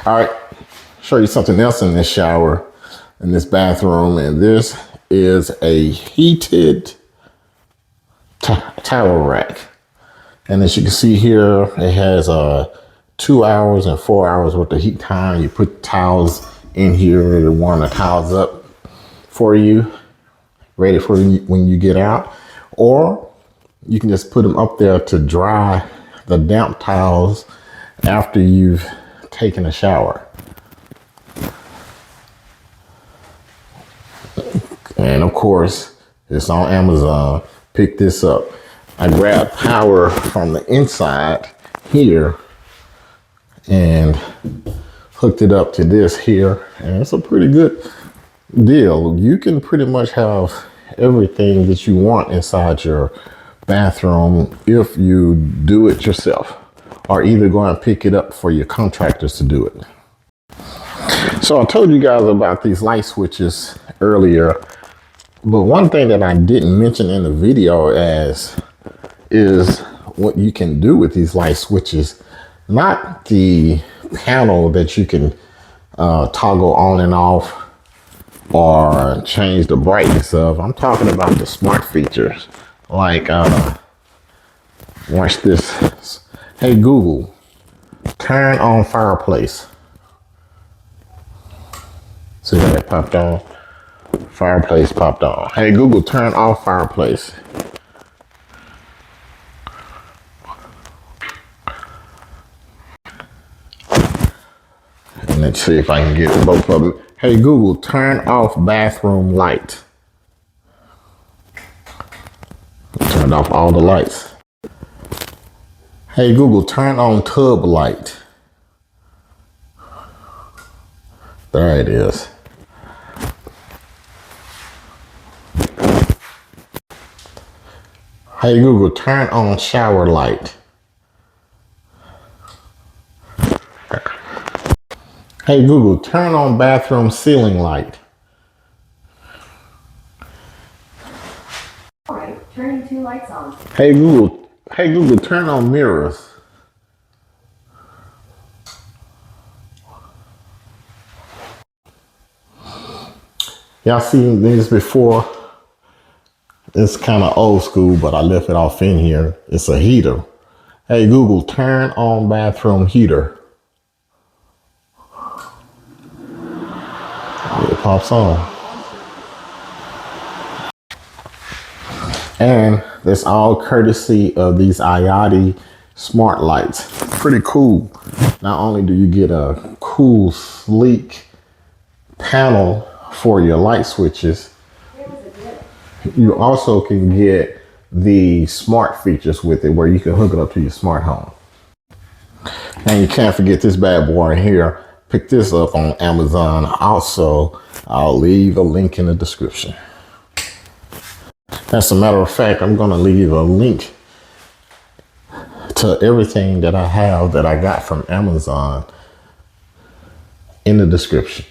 All right, show you something else in this shower, in this bathroom, and this is a heated towel rack. And as you can see here, it has 2 hours and 4 hours worth of heat time. You put towels in here to warm the towels up for you, ready for when you get out. Or you can just put them up there to dry the damp towels after you've taken a shower. And of course, it's on Amazon. Pick this up. I grabbed power from the inside here and hooked it up to this here. And it's a pretty good deal. You can pretty much have everything that you want inside your bathroom if you do it yourself, or either go and pick it up for your contractors to do it. So I told you guys about these light switches earlier, but one thing that I didn't mention in the video is what you can do with these light switches. Not the panel that you can toggle on and off or change the brightness of. I'm talking about the smart features. Like, watch this. Hey Google, turn on fireplace. See how that popped on? Fireplace popped on. Hey Google, turn off fireplace. And let's see if I can get both of them. Hey Google, turn off bathroom light. Turned off all the lights. Hey Google, turn on tub light. There it is. Hey Google, turn on shower light. Hey Google, turn on bathroom ceiling light. All right, turning 2 lights on. Hey Google, turn on mirrors. Y'all seen this before? It's kind of old school, but I left it off in here. It's a heater. Hey Google, turn on bathroom heater. It pops on. And that's all courtesy of these IOTI smart lights. Pretty cool. Not only do you get a cool, sleek panel for your light switches, you also can get the smart features with it where you can hook it up to your smart home. And you can't forget this bad boy here. Pick this up on Amazon. Also, I'll leave a link in the description. As a matter of fact, I'm going to leave a link to everything that I have that I got from Amazon in the description.